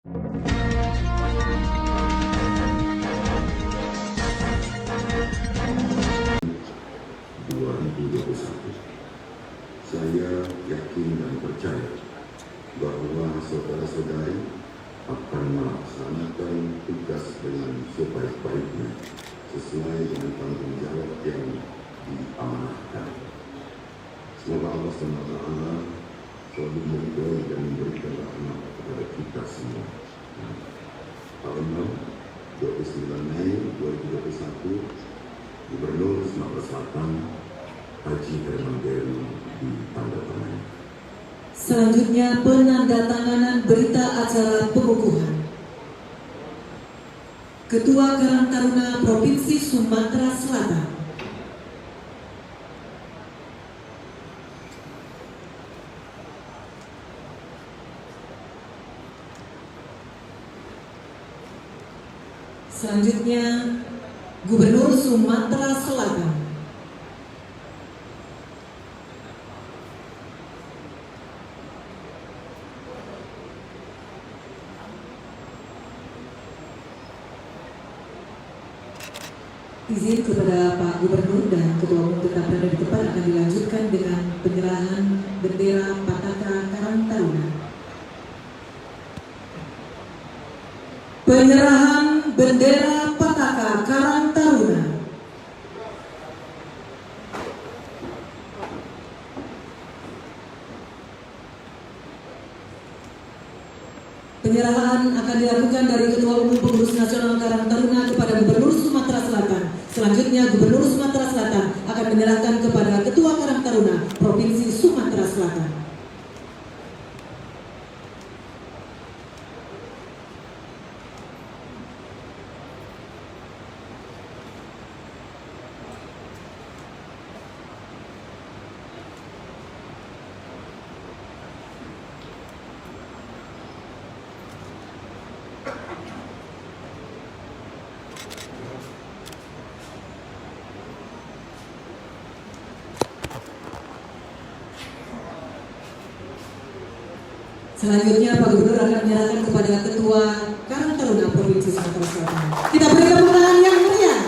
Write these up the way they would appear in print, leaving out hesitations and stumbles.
Saya yakin dan percaya bahwa saudara-saudari akan melaksanakan tugas dengan sebaik-baiknya sesuai dengan tanggung jawab yang diamanahkan. Semoga Allah SWT selalu meridhoi dan memberikan rahmat kepada kita semua. Tahun 29 Mei 2021, Gubernur Sumatera Selatan Haji Herman Deru ditandatangani. Selanjutnya penandatanganan berita acara pengukuhan. Ketua Karang Taruna Provinsi Sumatera Selatan. Selanjutnya Gubernur Sumatera Selatan. Izin kepada Pak Gubernur dan Ketua Umum tetap berada di depan akan dilanjutkan dengan penyerahan bendera Pataka Karang Taruna. Penyerahan bendera Pataka Karang Taruna. Penyerahan akan dilakukan dari Ketua Umum Pengurus Nasional Karang Taruna kepada Gubernur Sumatera Selatan. Selanjutnya Gubernur Sumatera Selatan akan menyerahkan kepada Ketua Karang Taruna Provinsi Sumatera Selatan. Selanjutnya Pak Gubernur akan menyerahkan kepada Ketua Karang Taruna Provinsi Sumatera Selatan. Kita beri tepuk tangan yang meriah.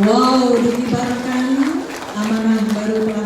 Wow, dikibarkan amanah baru